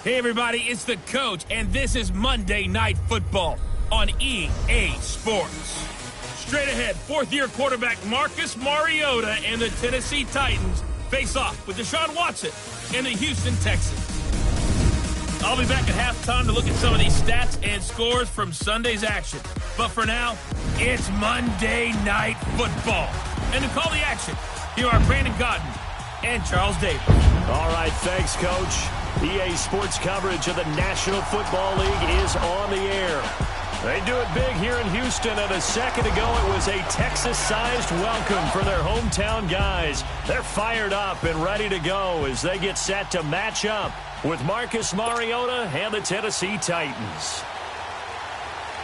Hey everybody, it's the coach, and this is Monday Night Football on EA Sports. Straight ahead, fourth-year quarterback Marcus Mariota and the Tennessee Titans face off with Deshaun Watson and the Houston Texans. I'll be back at halftime to look at some of these stats and scores from Sunday's action. But for now, it's Monday Night Football. And to call the action, here are Brandon Gaudin and Charles Davis. All right, thanks, Coach. EA Sports coverage of the National Football League is on the air. They do it big here in Houston, and a second ago it was a Texas-sized welcome for their hometown guys. They're fired up and ready to go as they get set to match up with Marcus Mariota and the Tennessee Titans.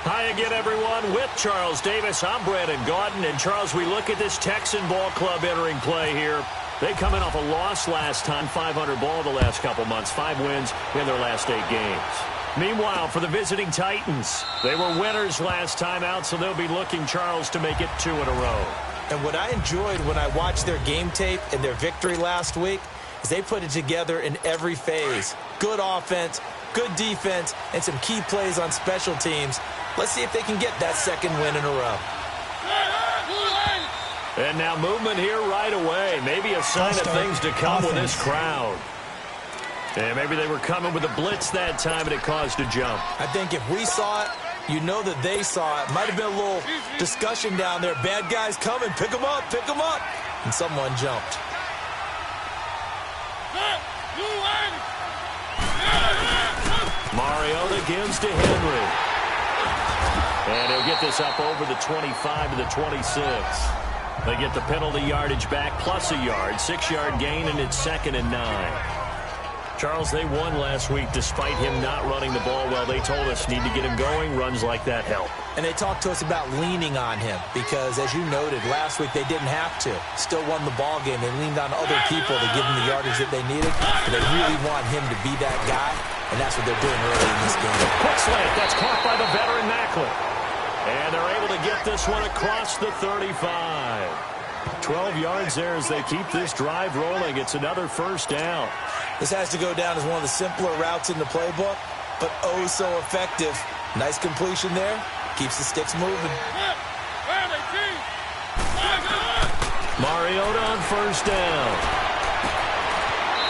Hi again, everyone. With Charles Davis, I'm Brandon Gaudin. And, Charles, we look at this Texan ball club entering play here. They come in off a loss last time, 500 ball the last couple months, 5 wins in their last 8 games. Meanwhile, for the visiting Titans, they were winners last time out, so they'll be looking, Charles, to make it 2 in a row. And what I enjoyed when I watched their game tape and their victory last week is they put it together in every phase. Good offense, good defense, and some key plays on special teams. Let's see if they can get that second win in a row. And now movement here right away. Maybe a sign of things to come with this crowd. And maybe they were coming with a blitz that time and it caused a jump. I think if we saw it, you know that they saw it. Might have been a little discussion down there. Bad guys coming. Pick them up. Pick them up. And someone jumped. Mariota gives to Henry. And he'll get this up over the 25 to the 26. They get the penalty yardage back plus a yard. 6-yard gain, and it's 2nd and 9. Charles, they won last week despite him not running the ball well. They told us need to get him going. Runs like that help. And they talked to us about leaning on him because, as you noted, last week they didn't have to. Still won the ball game. They leaned on other people to give them the yardage that they needed. But they really want him to be that guy, and that's what they're doing early in this game. Quick slant. That's caught by the veteran Macklin. And they're able to get this one across the 35. 12 yards there as they keep this drive rolling. It's another first down. This has to go down as one of the simpler routes in the playbook, but oh so effective. Nice completion there. Keeps the sticks moving. Mariota on first down.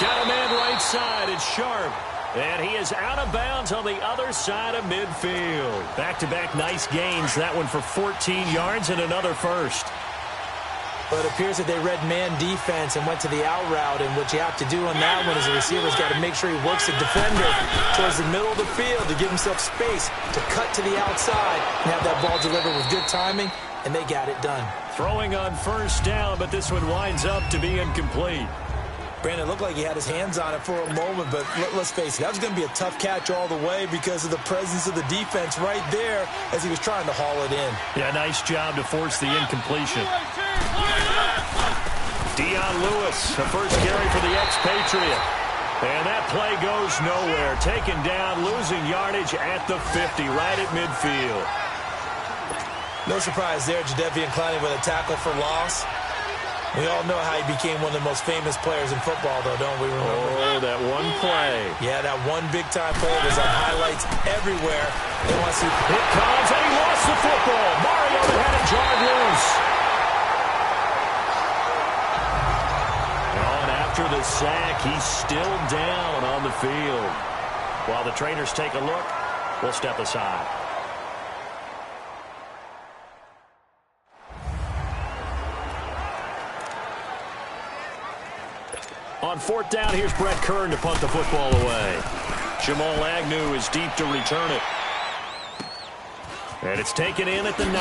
Got a man right side. It's Sharp. And he is out of bounds on the other side of midfield. Back-to-back nice gains. That one for 14 yards and another first. But it appears that they read man defense and went to the out route. And what you have to do on that one is the receiver's got to make sure he works the defender towards the middle of the field to give himself space to cut to the outside and have that ball delivered with good timing. And they got it done. Throwing on first down, but this one winds up to be incomplete. Brandon, it looked like he had his hands on it for a moment, but let's face it, that was going to be a tough catch all the way because of the presence of the defense right there as he was trying to haul it in. Yeah, nice job to force the incompletion. Dion Lewis, the first carry for the expatriate. And that play goes nowhere. Taken down, losing yardage at the 50, right at midfield. No surprise there, Jadeveon Clowney with a tackle for loss. We all know how he became one of the most famous players in football, though, don't we? Remember? Oh, that one play. Yeah, that one big-time play was on highlights everywhere. They want to see... It comes, and he lost the football. Mariota had it jarred loose. And after the sack, he's still down on the field. While the trainers take a look, we'll step aside. On 4th down, here's Brett Kern to punt the football away. Jamal Agnew is deep to return it. And it's taken in at the 9.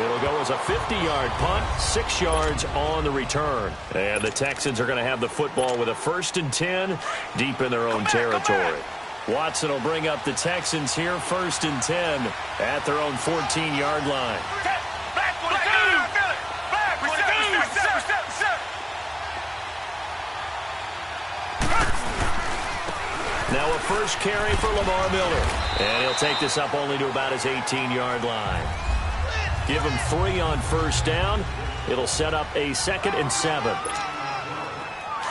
It'll go as a 50-yard punt, 6 yards on the return. And the Texans are going to have the football with a 1st and 10 deep in their own territory. Watson will bring up the Texans here, 1st and 10 at their own 14-yard line. Now a first carry for Lamar Miller. And he'll take this up only to about his 18-yard line. Give him 3 on first down. It'll set up a 2nd and 7.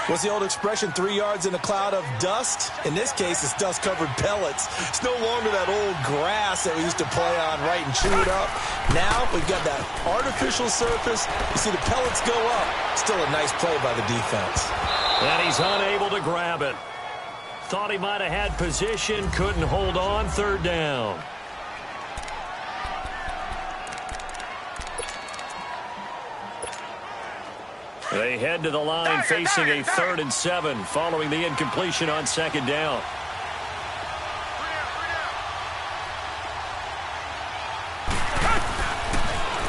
What's the old expression, 3 yards in a cloud of dust? In this case, it's dust-covered pellets. It's no longer that old grass that we used to play on, right, and chew it up. Now we've got that artificial surface. You see the pellets go up. Still a nice play by the defense. And he's unable to grab it. Thought he might have had position, couldn't hold on, third down. They head to the line facing a 3rd and 7 following the incompletion on 2nd down.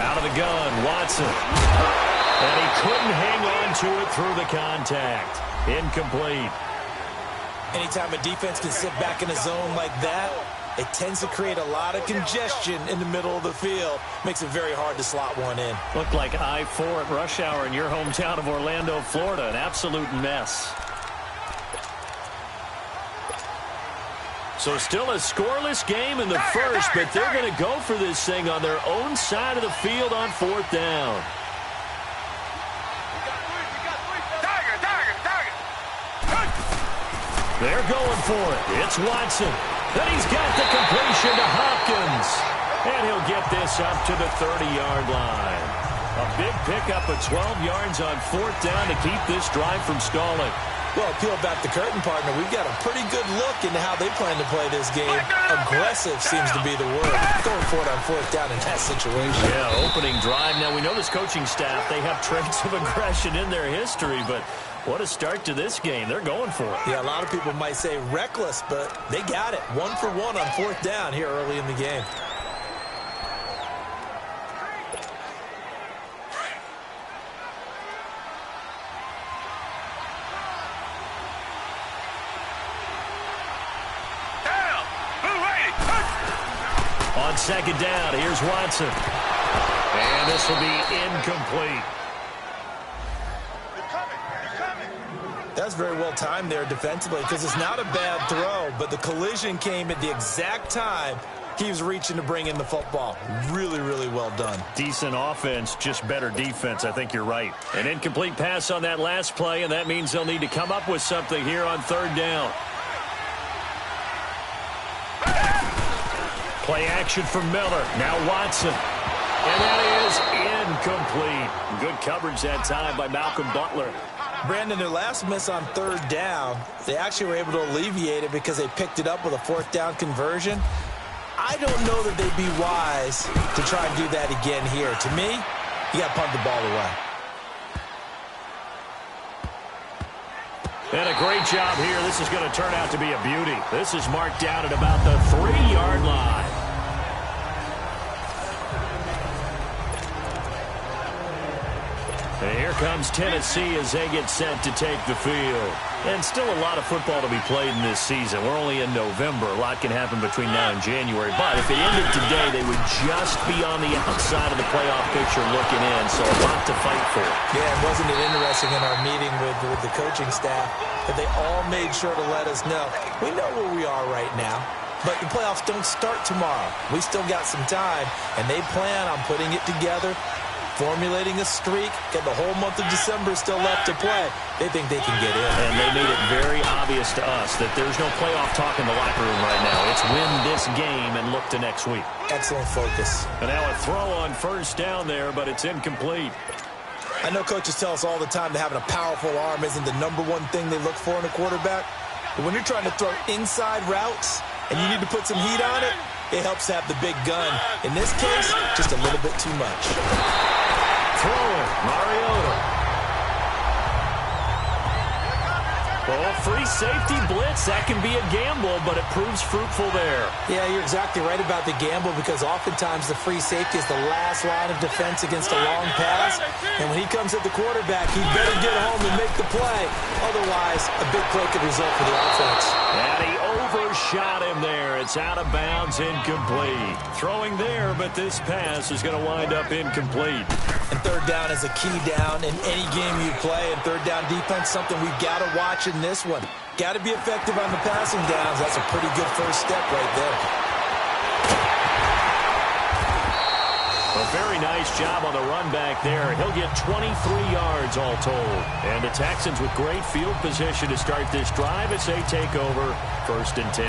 Out of the gun, Watson. And he couldn't hang on to it through the contact. Incomplete. Anytime a defense can sit back in a zone like that, it tends to create a lot of congestion in the middle of the field. Makes it very hard to slot one in. Looked like I-4 at rush hour in your hometown of Orlando, Florida. An absolute mess. So still a scoreless game in the first, but they're going to go for this thing on their own side of the field on 4th down. They're going for it. It's Watson. Then he's got the completion to Hopkins. And he'll get this up to the 30-yard line. A big pickup of 12 yards on 4th down to keep this drive from stalling. Well, peel back the curtain, partner. We've got a pretty good look into how they plan to play this game. Aggressive seems to be the word. Going for it on 4th down in that situation. Yeah, opening drive. Now, we know this coaching staff, they have traits of aggression in their history, but what a start to this game. They're going for it. Yeah, a lot of people might say reckless, but they got it. 1 for 1 on 4th down here early in the game. On 2nd down, here's Watson. And this will be incomplete. That's very well timed there defensively because it's not a bad throw, but the collision came at the exact time he was reaching to bring in the football. Really, really well done. Decent offense, just better defense. I think you're right. An incomplete pass on that last play, and that means they'll need to come up with something here on 3rd down. Play action from Miller. Now Watson. And that is incomplete. Good coverage that time by Malcolm Butler. Brandon, their last miss on 3rd down, they actually were able to alleviate it because they picked it up with a 4th down conversion. I don't know that they'd be wise to try and do that again here. To me, you got to punt the ball away. And a great job here. This is going to turn out to be a beauty. This is marked down at about the 3-yard line. And here comes Tennessee as they get set to take the field. And still a lot of football to be played in this season. We're only in November. A lot can happen between now and January. But if it ended today, they would just be on the outside of the playoff picture looking in. So a lot to fight for. Yeah, wasn't it interesting in our meeting with the coaching staff that they all made sure to let us know. We know where we are right now. But the playoffs don't start tomorrow. We still got some time. And they plan on putting it together, formulating a streak, and the whole month of December still left to play. They think they can get in. And they made it very obvious to us that there's no playoff talk in the locker room right now. It's win this game and look to next week. Excellent focus. And now a throw on 1st down there, but it's incomplete. I know coaches tell us all the time that having a powerful arm isn't the #1 thing they look for in a quarterback. But when you're trying to throw inside routes and you need to put some heat on it, it helps to have the big gun. In this case, just a little bit too much. Throwing, Mariota. Well, free safety blitz, that can be a gamble, but it proves fruitful there. Yeah, you're exactly right about the gamble because oftentimes the free safety is the last line of defense against a long pass. And when he comes at the quarterback, he better get home and make the play. Otherwise, a big play could result for the offense. And he overshot him there. It's out of bounds, incomplete. Throwing there, but this pass is going to wind up incomplete. And 3rd down is a key down in any game you play. And 3rd down defense, something we've got to watch in this one. Got to be effective on the passing downs. That's a pretty good first step right there. A very nice job on the run back there. He'll get 23 yards all told. And the Texans with great field position to start this drive as they take over 1st and 10.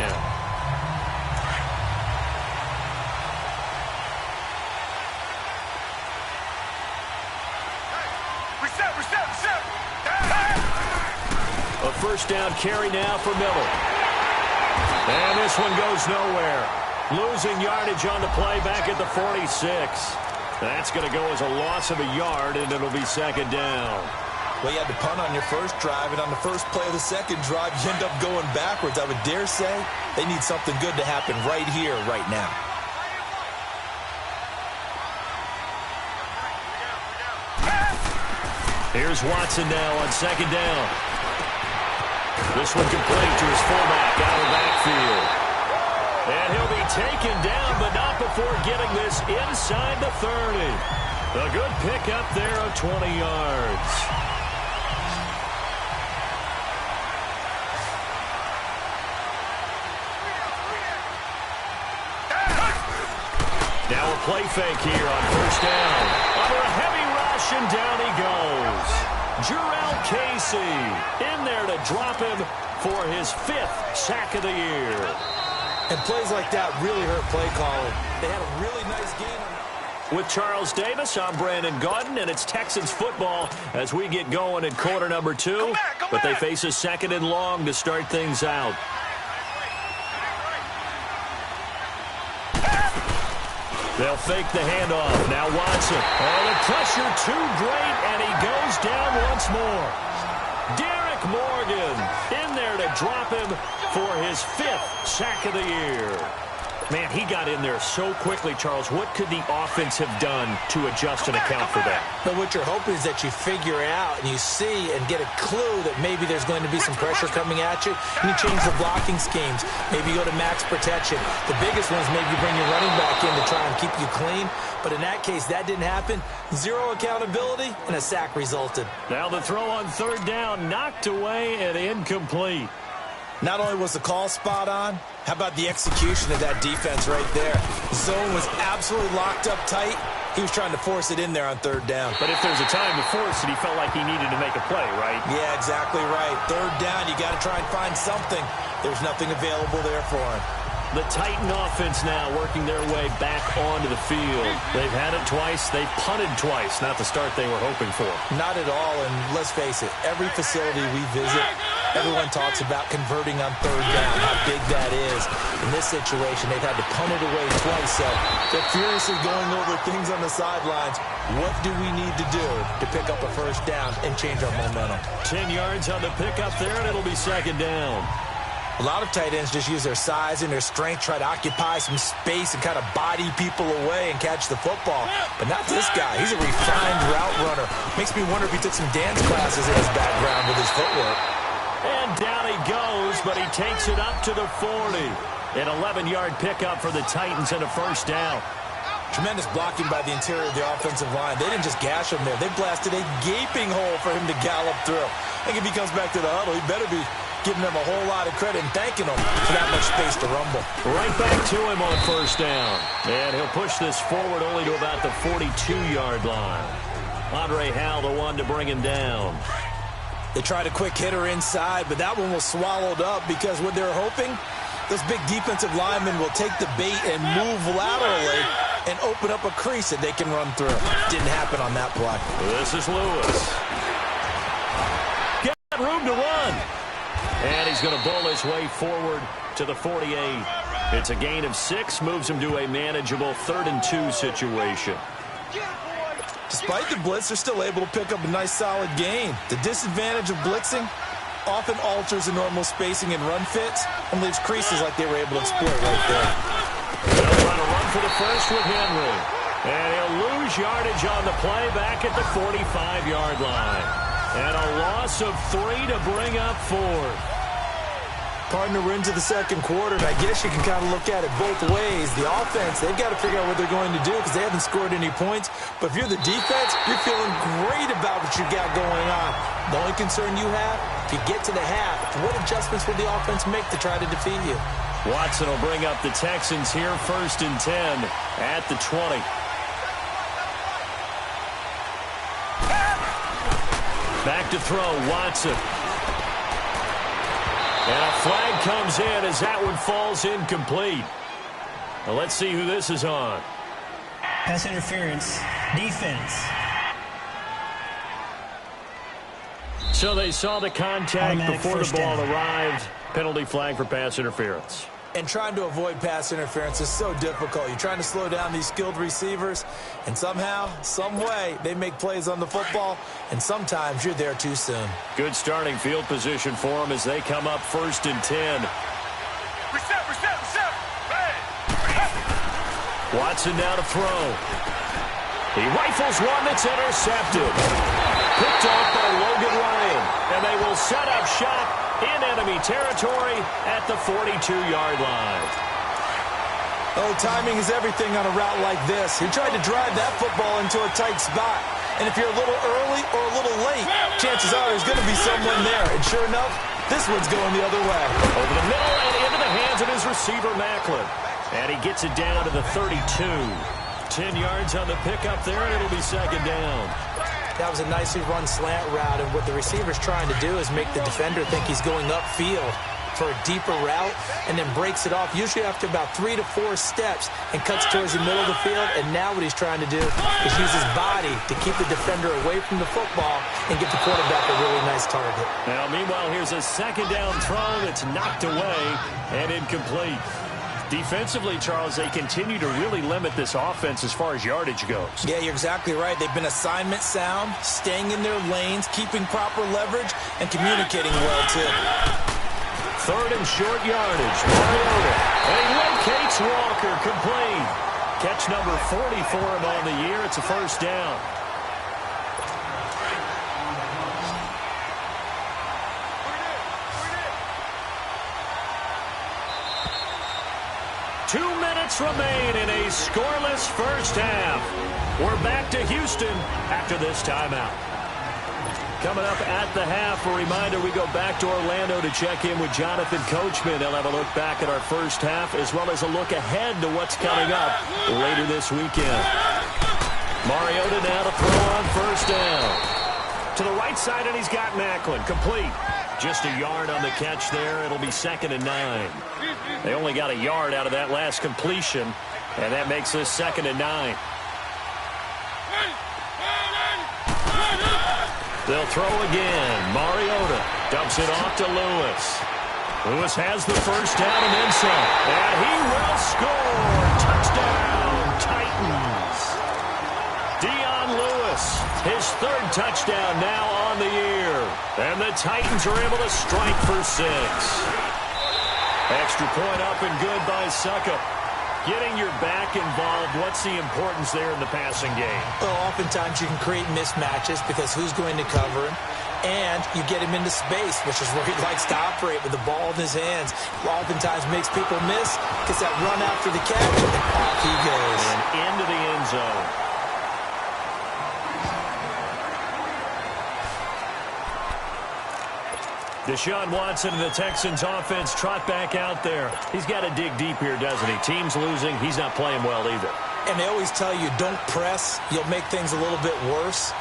A first down carry now for Miller. And this one goes nowhere. Losing yardage on the play back at the 46. That's going to go as a loss of a yard, and it'll be 2nd down. Well, you had to punt on your first drive, and on the first play of the second drive, you end up going backwards. I would dare say they need something good to happen right here, right now. Here's Watson now on 2nd down. This one complete to his fullback out of the backfield. And he'll be taken down, but not before getting this inside the 30. A good pickup there of 20 yards. Now a play fake here on 1st down. Under a heavy rush, and down he goes. Jurrell Casey in there to drop him for his 5th sack of the year. And plays like that really hurt play calling. They had a really nice game. With Charles Davis, I'm Brandon Gaudin, and it's Texans football as we get going in quarter number 2. But they face a 2nd and long to start things out. They'll fake the handoff. Now Watson. Oh, the pressure too great, and he goes down once more. Derek Morgan in there to drop him for his 5th sack of the year. Man, he got in there so quickly, Charles. What could the offense have done to adjust and account for that? But what you're hoping is that you figure out and you see and get a clue that maybe there's going to be some pressure coming at you, and you change the blocking schemes. Maybe you go to max protection. The biggest one is maybe you bring your running back in to try and keep you clean. But in that case, that didn't happen. 0 accountability, and a sack resulted. Now the throw on 3rd down, knocked away and incomplete. Not only was the call spot on, how about the execution of that defense right there? Zone was absolutely locked up tight. He was trying to force it in there on 3rd down. But if there's a time to force it, he felt like he needed to make a play, right? Yeah, exactly right. 3rd down, you got to try and find something. There's nothing available there for him. The Titan offense now working their way back onto the field. They've had it twice. They've punted twice. Not the start they were hoping for. Not at all, and let's face it, every facility we visit, everyone talks about converting on 3rd down, how big that is. In this situation, they've had to punt it away twice, so they're furiously going over things on the sidelines. What do we need to do to pick up a 1st down and change our momentum? 10 yards on the pickup there, and it'll be 2nd down. A lot of tight ends just use their size and their strength, try to occupy some space and kind of body people away and catch the football. But not this guy. He's a refined route runner. Makes me wonder if he took some dance classes in his background with his footwork. And down he goes, but he takes it up to the 40. An 11-yard pickup for the Titans and a 1st down. Tremendous blocking by the interior of the offensive line. They didn't just gash him there. They blasted a gaping hole for him to gallop through. I think if he comes back to the huddle, he better be giving them a whole lot of credit and thanking them for that much space to rumble. Right back to him on 1st down. And he'll push this forward only to about the 42-yard line. Andre Howell, the one to bring him down. They tried a quick hitter inside, but that one was swallowed up because what they're hoping, those big defensive linemen will take the bait and move laterally and open up a crease that they can run through. Didn't happen on that play. This is Lewis. Got room to run. And he's going to bull his way forward to the 48. It's a gain of 6, moves him to a manageable 3rd and 2 situation. Despite the blitz, they're still able to pick up a nice solid gain. The disadvantage of blitzing often alters the normal spacing and run fits and leaves creases like they were able to exploit right there. They'll try to run for the first with Henry. And he'll lose yardage on the play back at the 45-yard line. And a loss of 3 to bring up 4th. Partner, we're into the second quarter, and I guess you can kind of look at it both ways. The offense, they've got to figure out what they're going to do because they haven't scored any points. But if you're the defense, you're feeling great about what you got going on. The only concern you have, if you get to the half, what adjustments will the offense make to try to defeat you? Watson will bring up the Texans here 1st and 10 at the 20. Back to throw, Watson. And a flag comes in as that one falls incomplete. Now let's see who this is on. Pass interference, defense. So they saw the contact Automatic before the ball down. arrived. Penalty flag for pass interference. And trying to avoid pass interference is so difficult. You're trying to slow down these skilled receivers, and somehow, some way, they make plays on the football, and sometimes you're there too soon. Good starting field position for them as they come up 1st and 10. Watson now to throw. He rifles one that's intercepted. Picked off by Logan Ryan, and they will set up shop in enemy territory at the 42-yard line. Oh, timing is everything on a route like this. He tried to drive that football into a tight spot. And if you're a little early or a little late, chances are there's going to be someone there. And sure enough, this one's going the other way. Over the middle and into the hands of his receiver, Macklin. And he gets it down to the 32. 10 yards on the pickup there, and it'll be 2nd down. That was a nicely run slant route, and what the receiver's trying to do is make the defender think he's going upfield for a deeper route, and then breaks it off, usually after about 3 to 4 steps, and cuts towards the middle of the field. And now what he's trying to do is use his body to keep the defender away from the football and get the quarterback a really nice target. Now, meanwhile, here's a 2nd down throw that's knocked away and incomplete. Defensively, Charles, they continue to really limit this offense as far as yardage goes. Yeah, you're exactly right. They've been assignment sound, staying in their lanes, keeping proper leverage, and communicating well, too. 3rd and short yardage. Mariota. And he locates Walker, complete. Catch number 40 for him on the year. It's a 1st down. Remain in a scoreless first half. We're back to Houston after this timeout. Coming up at the half, a reminder, we go back to Orlando to check in with Jonathan Coachman. He'll have a look back at our first half as well as a look ahead to what's coming up later this weekend. Mariota now to throw on 1st down. To the right side, and he's got Macklin. Complete. Just a yard on the catch there. It'll be 2nd and 9. They only got a yard out of that last completion, and that makes this 2nd and 9. They'll throw again. Mariota dumps it off to Lewis. Lewis has the 1st down and then some. And he will score. Touchdown, Titans. Dion Lewis, his 3rd touchdown now on the year. And the Titans are able to strike for 6. Extra point up and good by Succop. Getting your back involved, what's the importance there in the passing game? Well, oftentimes you can create mismatches because who's going to cover him? And you get him into space, which is where he likes to operate with the ball in his hands. Oftentimes makes people miss, gets that run after the catch, and off he goes. And into the end zone. Deshaun Watson and the Texans offense trot back out there. He's got to dig deep here, doesn't he? Team's losing. He's not playing well either. And they always tell you, don't press. You'll make things a little bit worse.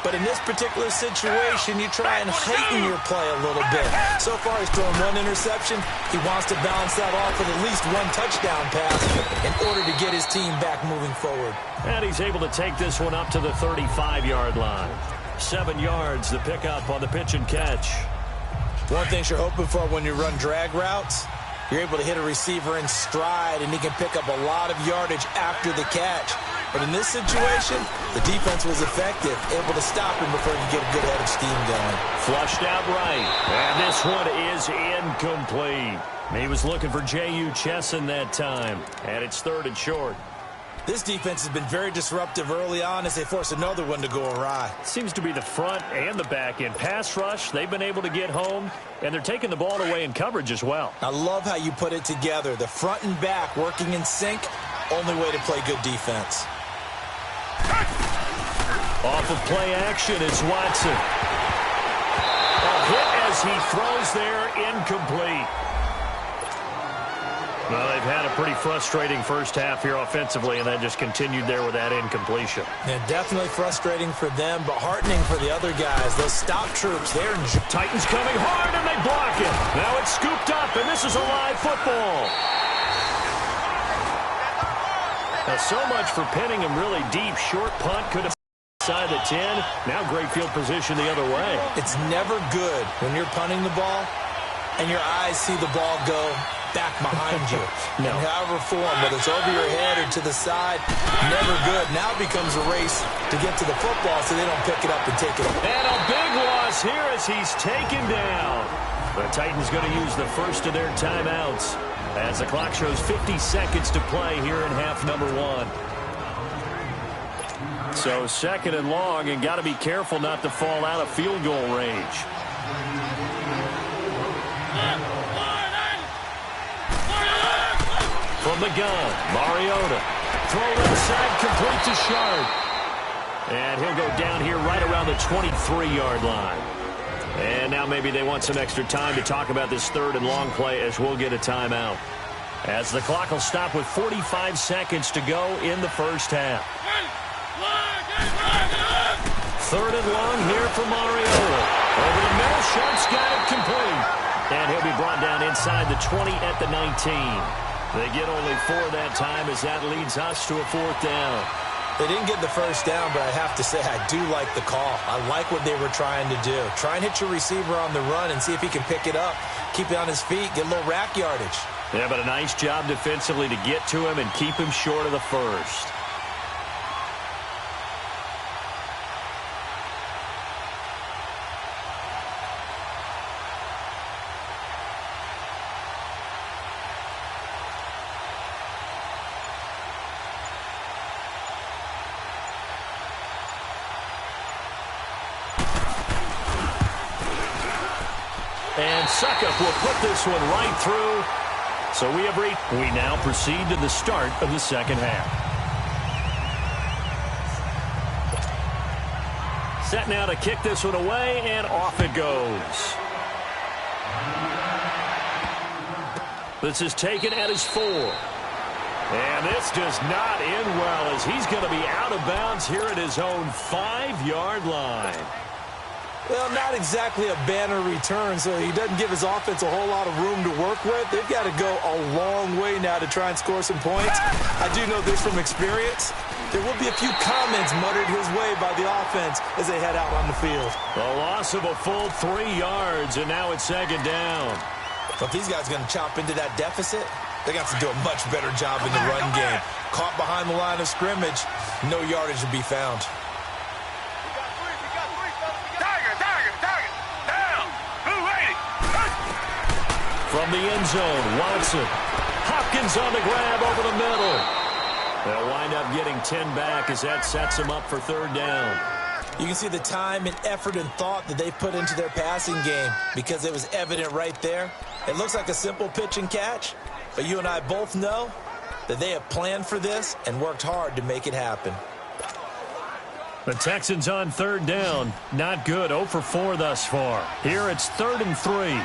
But in this particular situation, you try and heighten your play a little bit. So far, he's thrown 1 interception. He wants to balance that off with at least 1 touchdown pass in order to get his team back moving forward. And he's able to take this one up to the 35-yard line. 7 yards, the pickup on the pitch and catch. One thing you're hoping for when you run drag routes, you're able to hit a receiver in stride, and he can pick up a lot of yardage after the catch. But in this situation, the defense was effective, able to stop him before he could get a good head of steam going. Flushed out right, and this one is incomplete. He was looking for J.U. Chesson that time, and it's 3rd and short. This defense has been very disruptive early on as they force another one to go awry. Seems to be the front and the back end. Pass rush, they've been able to get home, and they're taking the ball away in coverage as well. I love how you put it together. The front and back working in sync, only way to play good defense. Off of play action, it's Watson. A hit as he throws there, incomplete. Well, they've had a pretty frustrating first half here offensively, and then just continued there with that incompletion. Yeah, definitely frustrating for them, but heartening for the other guys. Those stop troops, they're in. Titans coming hard, and they block it. Now it's scooped up, and this is a live football. Now, so much for pinning him really deep. Short punt could have inside the 10. Now great field position the other way. It's never good when you're punting the ball and your eyes see the ball go back behind you. No. In however form, whether it's over your head or to the side, never good. Now it becomes a race to get to the football so they don't pick it up and take it away. And a big loss here as he's taken down. The Titans going to use the first of their timeouts as the clock shows 50 seconds to play here in half number 1. So second and long, and got to be careful not to fall out of field goal range. From the gun, Mariota. Throw left side, complete to Sharp. And he'll go down here right around the 23-yard line. And now maybe they want some extra time to talk about this third and long play as we'll get a timeout. As the clock will stop with 45 seconds to go in the first half. Third and long here for Mariota. Over the middle, Sharp's got it complete. And he'll be brought down inside the 20 at the 19. They get only 4 that time as that leads us to a fourth down. They didn't get the first down, but I have to say I do like the call. I like what they were trying to do. Try and hit your receiver on the run and see if he can pick it up, keep it on his feet, get a little rack yardage. Yeah, but a nice job defensively to get to him and keep him short of the first. And Succop will put this one right through. So we now proceed to the start of the second half. Set now to kick this one away, and off it goes. This is taken at his 4. And this does not end well as he's going to be out of bounds here at his own 5-yard line. Well, not exactly a banner return, so he doesn't give his offense a whole lot of room to work with. They've got to go a long way now to try and score some points. I do know this from experience. There will be a few comments muttered his way by the offense as they head out on the field. A loss of a full 3 yards, and now it's second down. But if these guys are going to chop into that deficit, they got to do a much better job in the run game. Caught behind the line of scrimmage, no yardage to be found. From the end zone, Watson. Hopkins on the grab over the middle. They'll wind up getting 10 back as that sets them up for third down. You can see the time and effort and thought that they put into their passing game because it was evident right there. It looks like a simple pitch and catch, but you and I both know that they have planned for this and worked hard to make it happen. The Texans on third down. Not good. 0 for 4 thus far. Here it's 3rd and 3.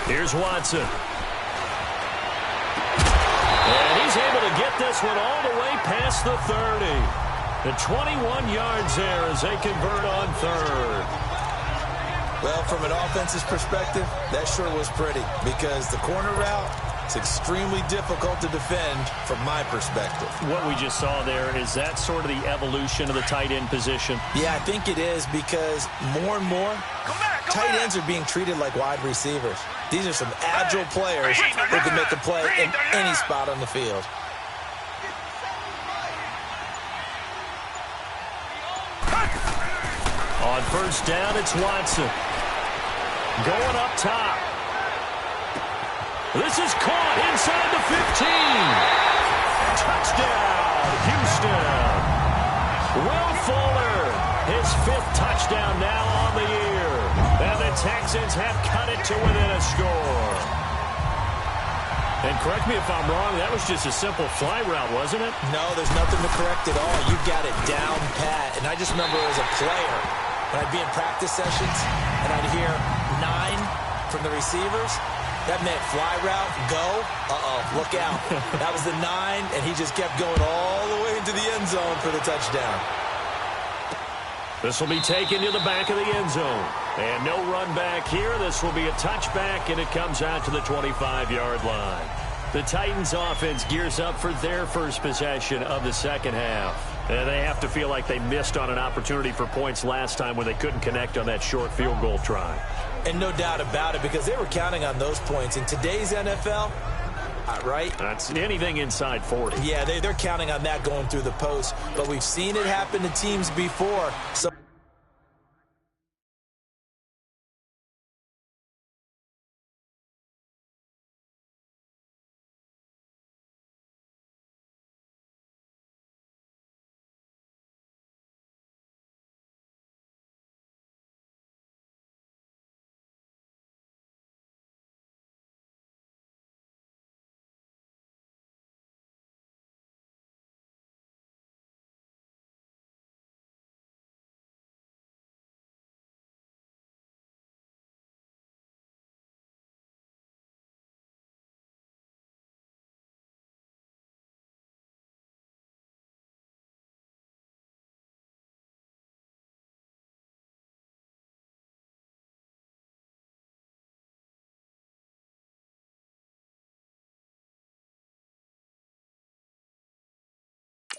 Here's Watson. And he's able to get this one all the way past the 30. The 21 yards there as they convert on third. Well, from an offense's perspective, that sure was pretty because the corner route is extremely difficult to defend from my perspective. What we just saw there, is that sort of the evolution of the tight end position? Yeah, I think it is because more and more tight ends are being treated like wide receivers. These are some agile players who can make a play in any spot on the field. On first down, it's Watson. Going up top. This is caught inside the 15. Touchdown, Houston. Will Fuller, his 5th touchdown now on the year. And the Texans have cut it to within a score. And correct me if I'm wrong, that was just a simple fly route, wasn't it? No, there's nothing to correct at all. You've got it down pat. And I just remember as a player, when I'd be in practice sessions and I'd hear 9 from the receivers, that meant fly route, go, look out. That was the 9, and he just kept going all the way into the end zone for the touchdown. This will be taken to the back of the end zone. And no run back here. This will be a touchback, and it comes out to the 25-yard line. The Titans offense gears up for their first possession of the second half. And they have to feel like they missed on an opportunity for points last time when they couldn't connect on that short field goal try. And no doubt about it, because they were counting on those points. In today's NFL, right? That's anything inside 40. Yeah, they're counting on that going through the post. But we've seen it happen to teams before. So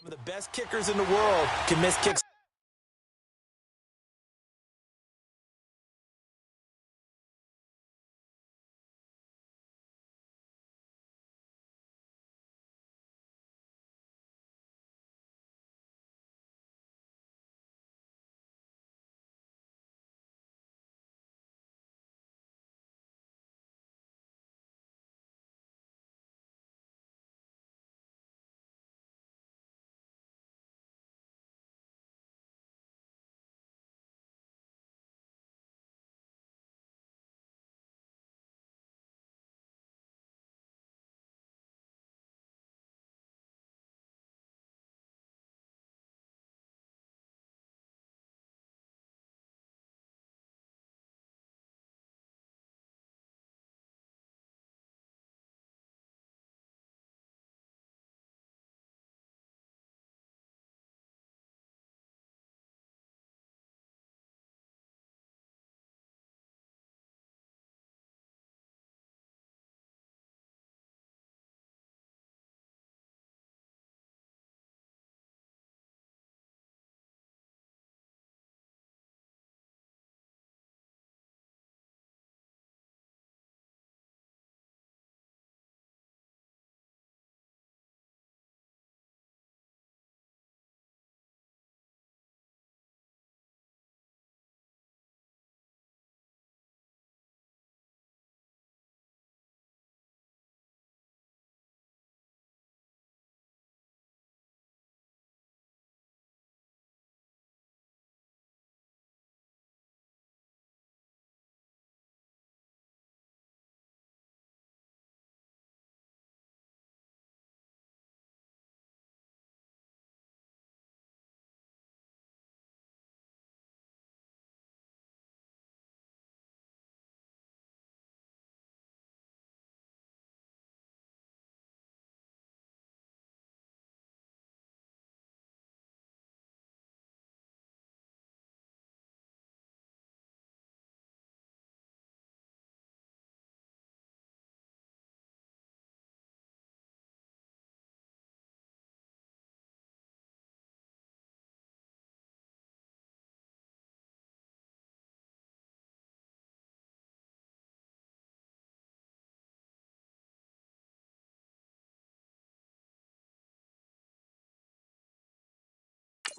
some of the best kickers in the world can miss kicks.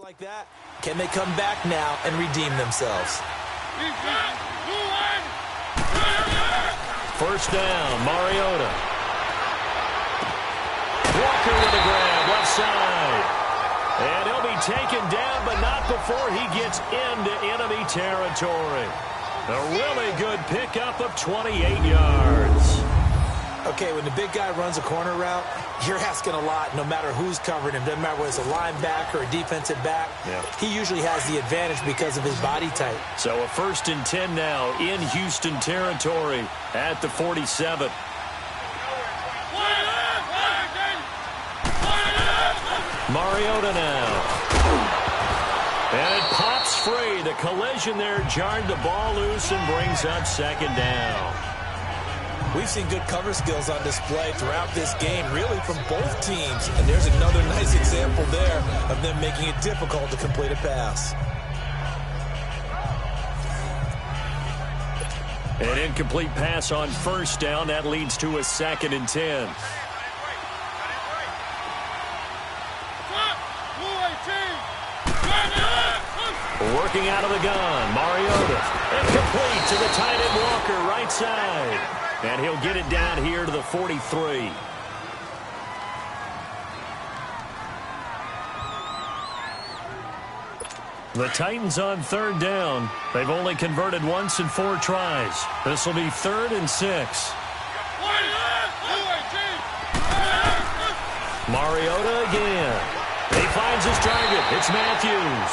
Like that, can they come back now and redeem themselves? First down, Mariota. Walker with a grab, left side. And he'll be taken down, but not before he gets into enemy territory. A really good pickup of 28 yards. Okay, when the big guy runs a corner route, you're asking a lot no matter who's covering him. Doesn't matter whether it's a linebacker or a defensive back. Yeah. He usually has the advantage because of his body type. So a 1st and 10 now in Houston territory at the 47. Mariota now. And it pops free. The collision there jarred the ball loose and brings up 2nd down. We've seen good cover skills on display throughout this game, really from both teams. And there's another nice example there of them making it difficult to complete a pass. An incomplete pass on 1st down. That leads to a 2nd and 10. Working out of the gun, Mariota. Incomplete to the tight end Walker, right side. And he'll get it down here to the 43. The Titans on 3rd down. They've only converted once in 4 tries. This will be 3rd and 6. Mariota again. He finds his target. It's Matthews.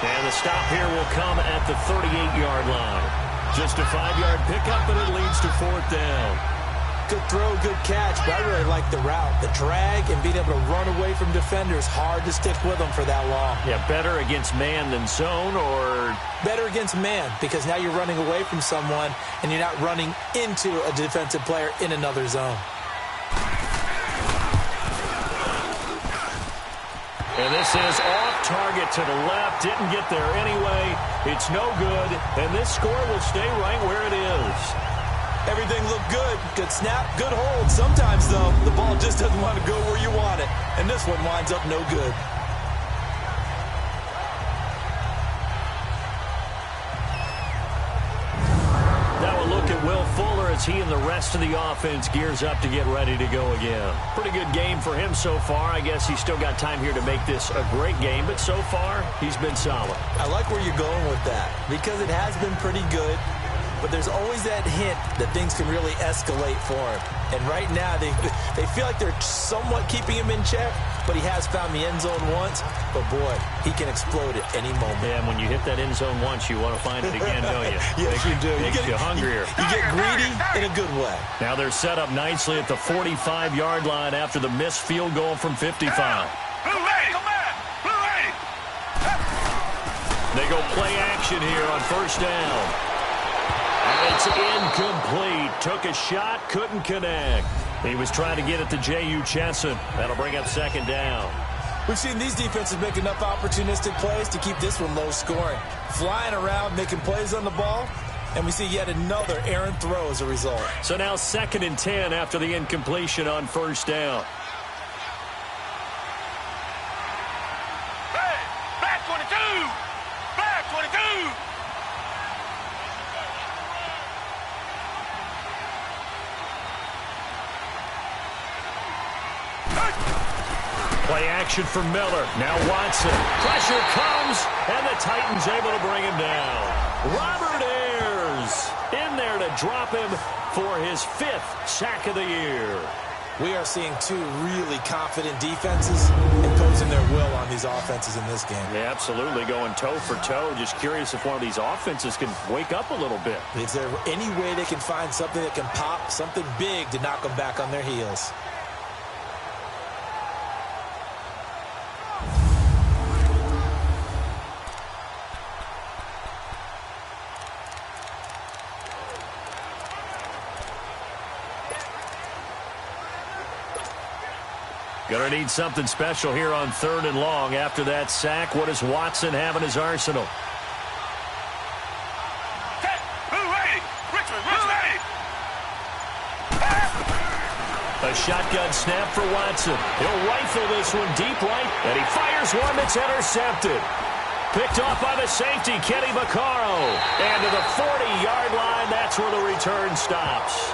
And the stop here will come at the 38-yard line. Just a 5-yard pickup, and it leads to 4th down. Good throw, good catch, but I really like the route. The drag and being able to run away from defenders, hard to stick with them for that long. Yeah, better against man than zone, or? Better against man, because now you're running away from someone, and you're not running into a defensive player in another zone. And this is off target to the left. Didn't get there anyway. It's no good. And this score will stay right where it is. Everything looked good. Good snap, good hold. Sometimes, though, the ball just doesn't want to go where you want it. And this one winds up no good. Now a look at Will Fuller as he and the rest of the offense gears up to get ready to go again. Pretty good game for him so far. I guess he's still got time here to make this a great game, but so far he's been solid. I like where you're going with that because it has been pretty good, but there's always that hint that things can really escalate for him. And right now they feel like they're somewhat keeping him in check, but he has found the end zone once. But, boy, he can explode at any moment. Yeah, and when you hit that end zone once, you want to find it again, don't you? Yes, you do. Makes you hungrier. You get greedy in a good way. Now they're set up nicely at the 45-yard line after the missed field goal from 55. They go play action here on 1st down. And it's incomplete. Took a shot, couldn't connect. He was trying to get it to J.U. Chesson. That'll bring up 2nd down. We've seen these defenses make enough opportunistic plays to keep this one low scoring. Flying around, making plays on the ball, and we see yet another errant throw as a result. So now 2nd and 10 after the incompletion on 1st down. Hey, back 22! Back 22! Play action for Miller. Now Watson. Pressure comes, and the Titans able to bring him down. Robert Ayers in there to drop him for his 5th sack of the year. We are seeing 2 really confident defenses imposing their will on these offenses in this game. Yeah, absolutely, going toe for toe. Just curious if one of these offenses can wake up a little bit. Is there any way they can find something that can pop, something big to knock them back on their heels? Going to need something special here on 3rd and long. After that sack, what does Watson have in his arsenal? A shotgun snap for Watson. He'll rifle this one deep right, and he fires one that's intercepted. Picked off by the safety, Kenny Vaccaro. And to the 40-yard line, that's where the return stops.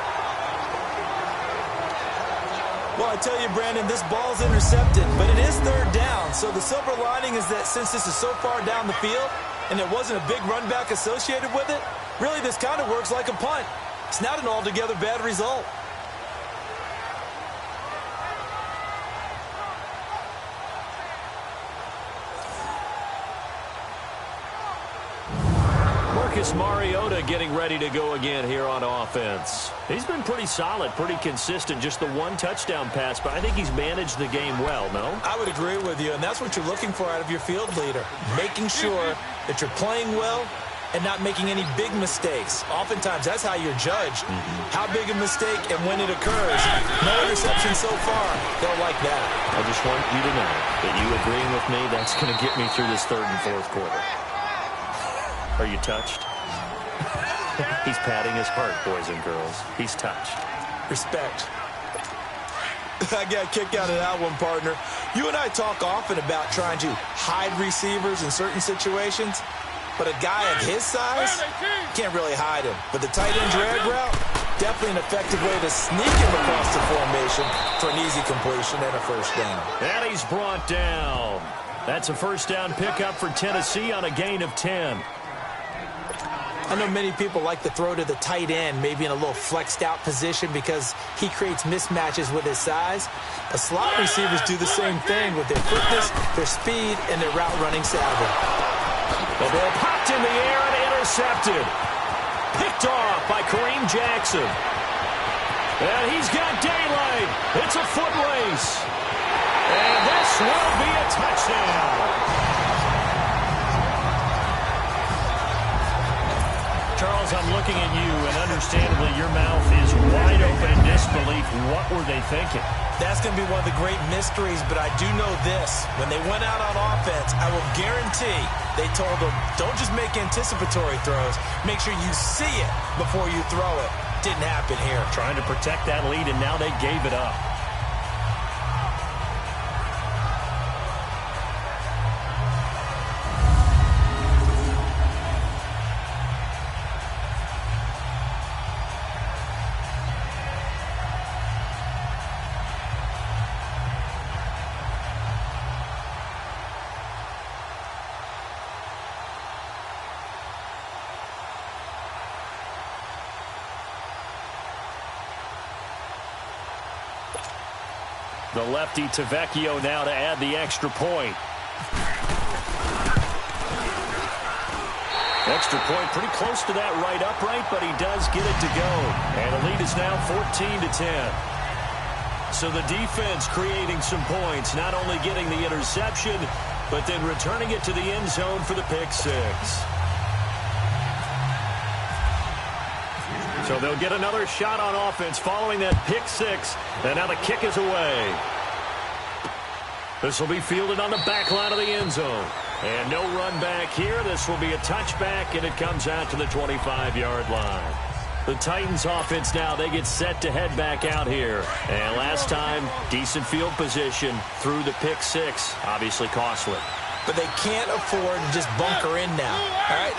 Well, I tell you, Brandon, this ball's intercepted, but it is 3rd down. So the silver lining is that since this is so far down the field and there wasn't a big run back associated with it, really this kind of works like a punt. It's not an altogether bad result. Marcus Mariota getting ready to go again here on offense. He's been pretty solid, pretty consistent, just the one touchdown pass, but I think he's managed the game well, no? I would agree with you, and that's what you're looking for out of your field leader, making sure that you're playing well and not making any big mistakes. Oftentimes, that's how you're judged. How big a mistake and when it occurs. No interception so far. They'll like that. I just want you to know that you agreeing with me, that's going to get me through this third and fourth quarter. Are you touched? He's patting his heart, boys and girls. He's touched. Respect. I got a kick out of that one, partner. You and I talk often about trying to hide receivers in certain situations, but a guy of his size can't really hide him. But the tight end drag route, definitely an effective way to sneak him across the formation for an easy completion and a first down. And he's brought down. That's a first down pickup for Tennessee on a gain of 10. I know many people like to throw to the tight end, maybe in a little flexed out position because he creates mismatches with his size. But slot receivers do the same thing with their quickness, their speed, and their route running savvy. The ball popped in the air and intercepted. Picked off by Kareem Jackson. And he's got daylight. It's a foot race. And this will be a touchdown. Charles, I'm looking at you, and understandably your mouth is wide open in disbelief. What were they thinking? That's going to be one of the great mysteries, but I do know this. When they went out on offense, I will guarantee they told them, don't just make anticipatory throws. Make sure you see it before you throw it. Didn't happen here. Trying to protect that lead, and now they gave it up. The lefty Tavecchio now to add the extra point. Extra point pretty close to that right upright, but he does get it to go. And the lead is now 14-10. So the defense creating some points, not only getting the interception, but then returning it to the end zone for the pick six. So they'll get another shot on offense following that pick six. And now the kick is away. This will be fielded on the back line of the end zone. And no run back here. This will be a touchback, and it comes out to the 25-yard line. The Titans offense now, they get set to head back out here. And last time, decent field position through the pick six. Obviously costly. But they can't afford to just bunker in now. All right,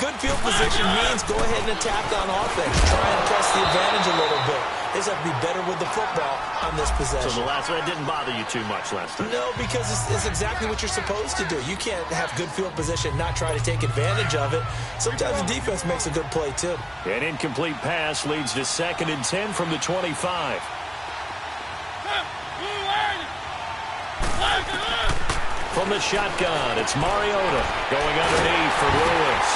good field position means go ahead and attack on offense. Try and press the advantage a little bit. They just have to be better with the football on this possession. So the last one didn't bother you too much last time? No, because it's exactly what you're supposed to do. You can't have good field position, not try to take advantage of it. Sometimes the defense makes a good play, too. An incomplete pass leads to 2nd and 10 from the 25. From the shotgun, it's Mariota going underneath for Lewis.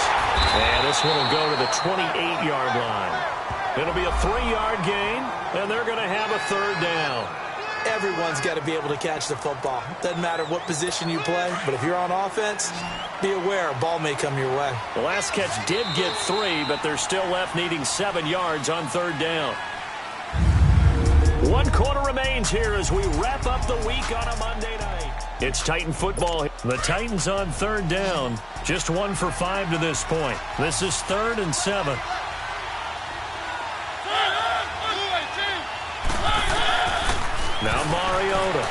And this one will go to the 28-yard line. It'll be a 3-yard gain, and they're going to have a third down. Everyone's got to be able to catch the football. Doesn't matter what position you play, but if you're on offense, be aware a ball may come your way. The last catch did get 3, but they're still left needing 7 yards on third down. 1 quarter remains here as we wrap up the week on a Monday night. It's Titan football. The Titans on third down. Just 1 for 5 to this point. This is 3rd and 7. Now Mariota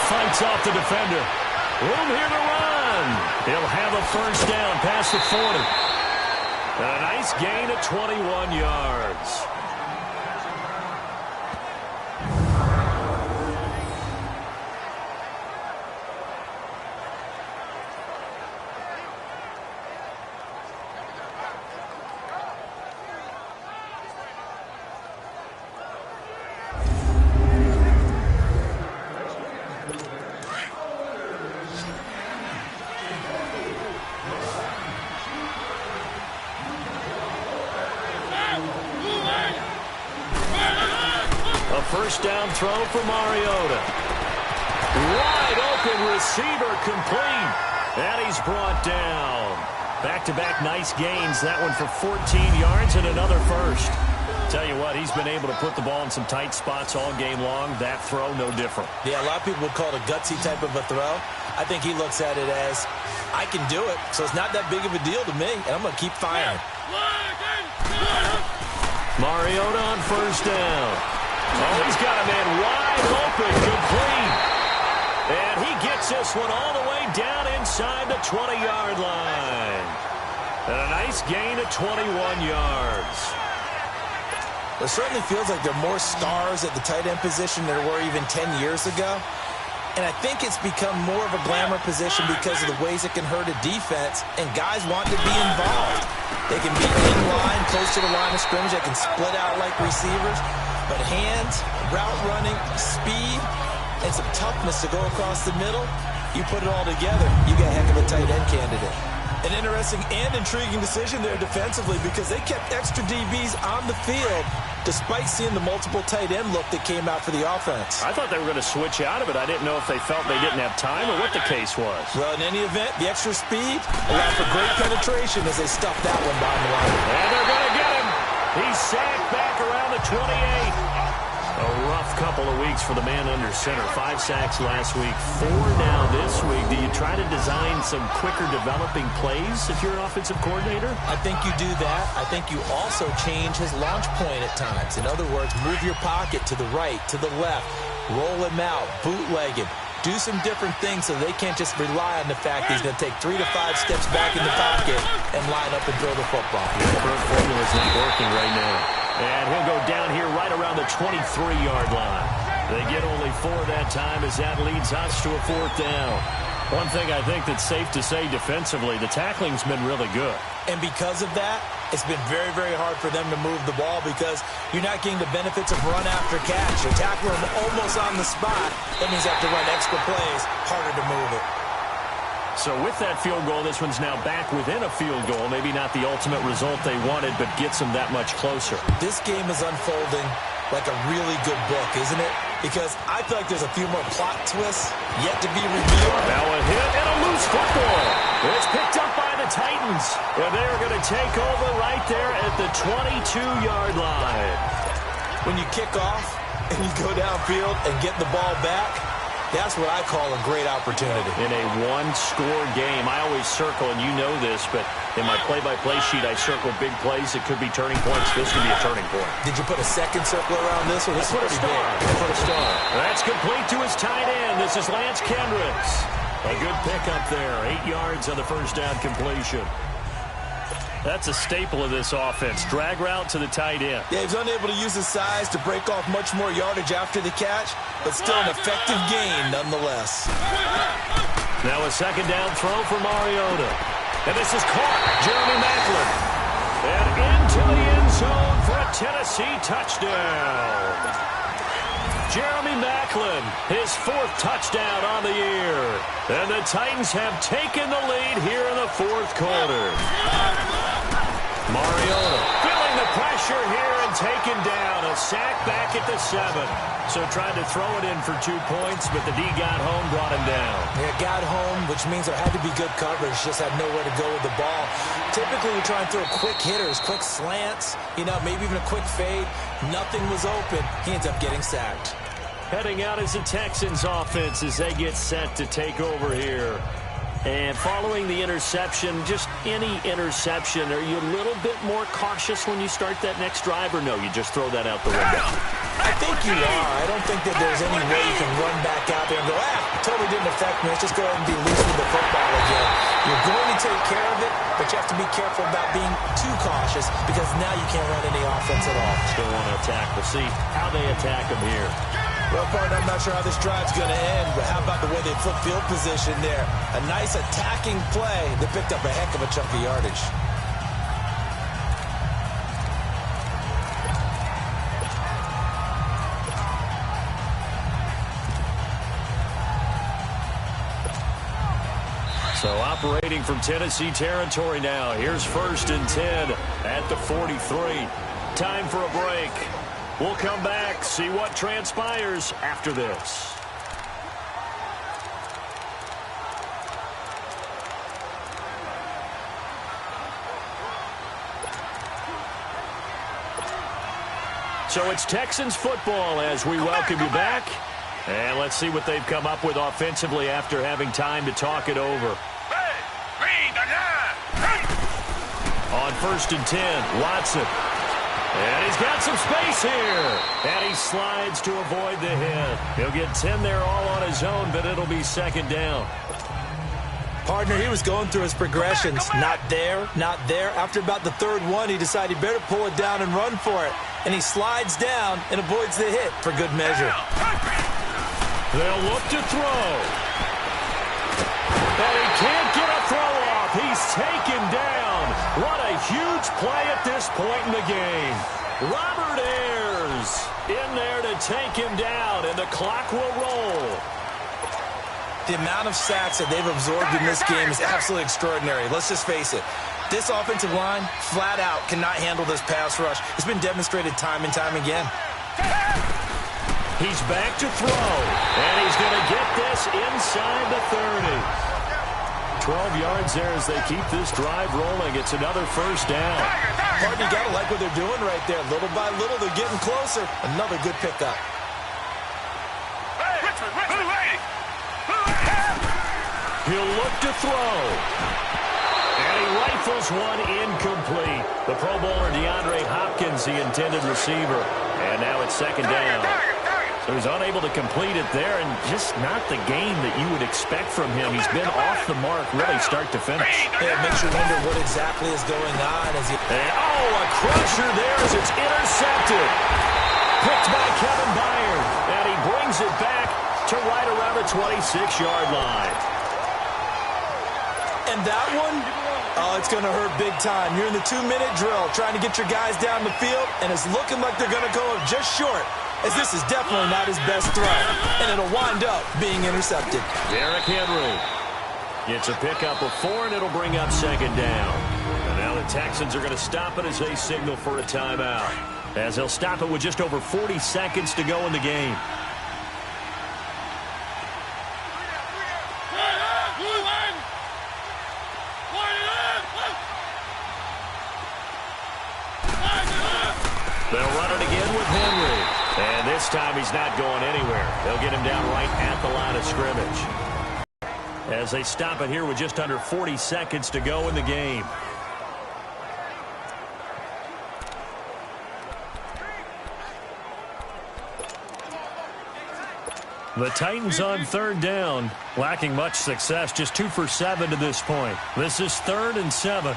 fights off the defender. Room here to run. He'll have a first down past the 40. And a nice gain of 21 yards. first down throw for Mariota. Wide open receiver complete. And he's brought down. Back-to-back nice gains. That one for 14 yards and another first. Tell you what, he's been able to put the ball in some tight spots all game long. That throw, no different. Yeah, a lot of people would call it a gutsy type of a throw. I think he looks at it as, I can do it, so it's not that big of a deal to me, and I'm going to keep firing. Mariota on first down. Oh, he's got a man wide open, complete. And he gets this one all the way down inside the 20-yard line. And a nice gain of 21 yards. It certainly feels like there are more stars at the tight end position than there were even 10 years ago. And I think it's become more of a glamour position because of the ways it can hurt a defense, and guys want to be involved. They can be in line, close to the line of scrimmage. They can split out like receivers. But hands, route running, speed, and some toughness to go across the middle, you put it all together, you got a heck of a tight end candidate. An interesting and intriguing decision there defensively because they kept extra DBs on the field despite seeing the multiple tight end look that came out for the offense. I thought they were going to switch out of it. I didn't know if they felt they didn't have time or what the case was. Well, in any event, the extra speed allowed for great penetration as they stuffed that one down the line. And they're going to get him. He's sacked back around the 28. A rough couple of weeks for the man under center. 5 sacks last week, 4 now this week. Do you try to design some quicker developing plays if you're an offensive coordinator? I think you do that. I think you also change his launch point at times. In other words, move your pocket to the right, to the left, roll him out, bootleg him. Do some different things so they can't just rely on the fact that he's going to take 3 to 5 steps back in the pocket and line up and throw the football. The current formula's not working right now. And he'll go down here right around the 23-yard line. They get only 4 that time as that leads us to a 4th down. One thing I think that's safe to say defensively, the tackling's been really good. And because of that, it's been very, very hard for them to move the ball because you're not getting the benefits of run after catch. You're tackling them almost on the spot. That means you have to run extra plays, harder to move it. So with that field goal, this one's now back within a field goal. Maybe not the ultimate result they wanted, but gets them that much closer. This game is unfolding like a really good book, isn't it? Because I feel like there's a few more plot twists yet to be revealed. Now a hit and a loose football. It's picked up by the Titans. And they're going to take over right there at the 22-yard line. When you kick off and you go downfield and get the ball back, that's what I call a great opportunity. In a one-score game, I always circle, and you know this, but in my play-by-play sheet, I circle big plays that could be turning points. This could be a turning point. Did you put a second circle around this one? Let's put a star. Put a star. That's complete to his tight end. This is Lance Kendricks. A good pickup there. 8 yards on the first down completion. That's a staple of this offense. Drag route to the tight end. Yeah, he's unable to use his size to break off much more yardage after the catch, but still an effective gain nonetheless. Now a second down throw for Mariota. And this is caught. Jeremy Maclin. And into the end zone for a Tennessee touchdown. Jeremy Maclin, his 4th touchdown on the year. And the Titans have taken the lead here in the 4th quarter. Mariota feeling the pressure here and taken down. A sack back at the 7. So tried to throw it in for 2 points, but the D got home, brought him down. Yeah, got home, which means there had to be good coverage. Just had nowhere to go with the ball. Typically, we try and throw quick hitters, quick slants, maybe even a quick fade. Nothing was open. He ends up getting sacked. Heading out is the Texans offense as they get set to take over here. And following the interception, just any interception, are you a little bit more cautious when you start that next drive, or no, you just throw that out the window? I think you are. I don't think that there's any way you can run back out there and go, totally didn't affect me. Let's just go ahead and be loose with the football again. You're going to take care of it, but you have to be careful about being too cautious because now you can't run any offense at all. Still want to attack. We'll see how they attack them here. Well, partner, I'm not sure how this drive's going to end, but how about the way they flip field position there? A nice attacking play that picked up a heck of a chunk of yardage. So operating from Tennessee territory now. Here's 1st and 10 at the 43. Time for a break. We'll come back, see what transpires after this. So it's Texans football as we welcome you back. And let's see what they've come up with offensively after having time to talk it over. On 1st and 10, Watson. And he's got some space here. And he slides to avoid the hit. He'll get 10 there all on his own, but it'll be 2nd down. Partner, he was going through his progressions. Not there, not there. After about the 3rd one, he decided he better pull it down and run for it. And he slides down and avoids the hit for good measure. They'll look to throw. And he can't get a throw off. He's taken down. What a huge play at this point in the game. Robert Ayers in there to take him down, and the clock will roll. The amount of sacks that they've absorbed in this game is absolutely extraordinary. Let's just face it. This offensive line, flat out, cannot handle this pass rush. It's been demonstrated time and time again. He's back to throw, and he's going to get this inside the 30. 12 yards there as they keep this drive rolling. It's another 1st down. Partner, you got to like what they're doing right there. Little by little, they're getting closer. Another good pickup. He'll look to throw. And he rifles one incomplete. The Pro Bowler DeAndre Hopkins, the intended receiver. And now it's 2nd down. So he's unable to complete it there, and just not the game that you would expect from him. He's been off the mark really start to finish. Yeah, it makes you wonder what exactly is going on as he... And, a crusher there as it's intercepted. Picked by Kevin Byard. And he brings it back to right around the 26-yard line. And that one, it's going to hurt big time. You're in the 2-minute drill trying to get your guys down the field, and it's looking like they're going to go up just short, as this is definitely not his best throw, and it'll wind up being intercepted. Derrick Henry gets a pickup of 4, and it'll bring up 2nd down. And now the Texans are going to stop it as they signal for a timeout, as they'll stop it with just over 40 seconds to go in the game. They'll run it again with Henry. And this time he's not going anywhere. They'll get him down right at the line of scrimmage. As they stop it here with just under 40 seconds to go in the game. The Titans on 3rd down, lacking much success, just 2 for 7 to this point. This is 3rd and 7.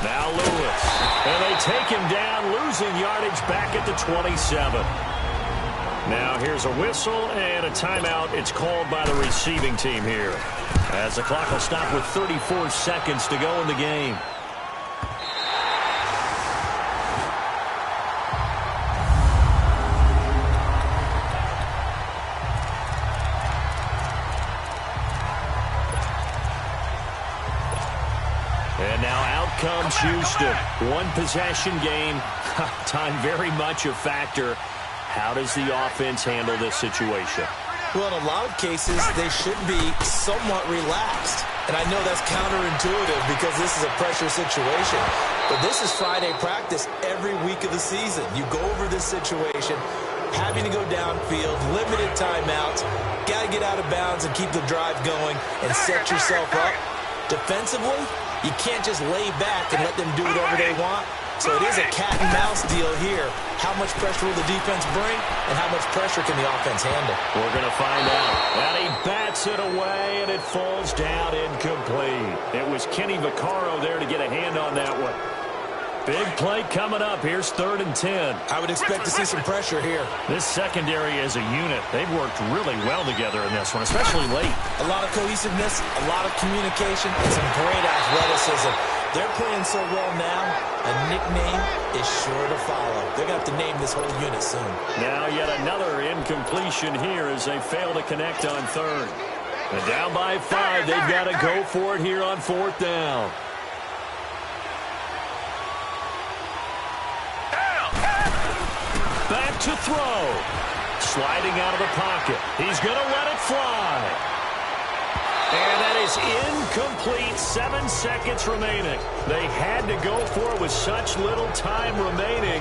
Now Lewis. And they take him down, losing yardage back at the 27. Now here's a whistle and a timeout. It's called by the receiving team here, as the clock will stop with 34 seconds to go in the game. And now out comes Houston. One possession game. Time very much a factor. How does the offense handle this situation? Well, in a lot of cases, they should be somewhat relaxed. And I know that's counterintuitive because this is a pressure situation. But this is Friday practice every week of the season. You go over this situation, having to go downfield, limited timeouts, got to get out of bounds and keep the drive going and set yourself up. Defensively, you can't just lay back and let them do whatever they want. So it is a cat and mouse deal here. How much pressure will the defense bring, and how much pressure can the offense handle? We're going to find out. And he bats it away, and it falls down incomplete. It was Kenny Vaccaro there to get a hand on that one. Big play coming up. Here's 3rd and 10. I would expect to see some pressure here. This secondary as a unit, they've worked really well together in this one, especially late. A lot of cohesiveness, a lot of communication, and some great athleticism. They're playing so well now, a nickname is sure to follow. They're going to have to name this whole unit soon. Now yet another incompletion here as they fail to connect on 3rd. And down by 5, they've got to go for it here on 4th down. to throw. Sliding out of the pocket. He's going to let it fly. And that is incomplete. 7 seconds remaining. They had to go for it with such little time remaining.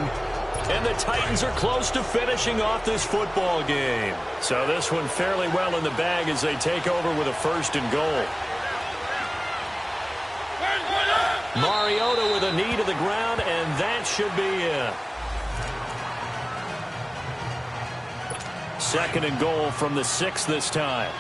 And the Titans are close to finishing off this football game. So this one fairly well in the bag as they take over with a 1st and goal. Mariota with a knee to the ground, and that should be it. 2nd and goal from the 6 this time.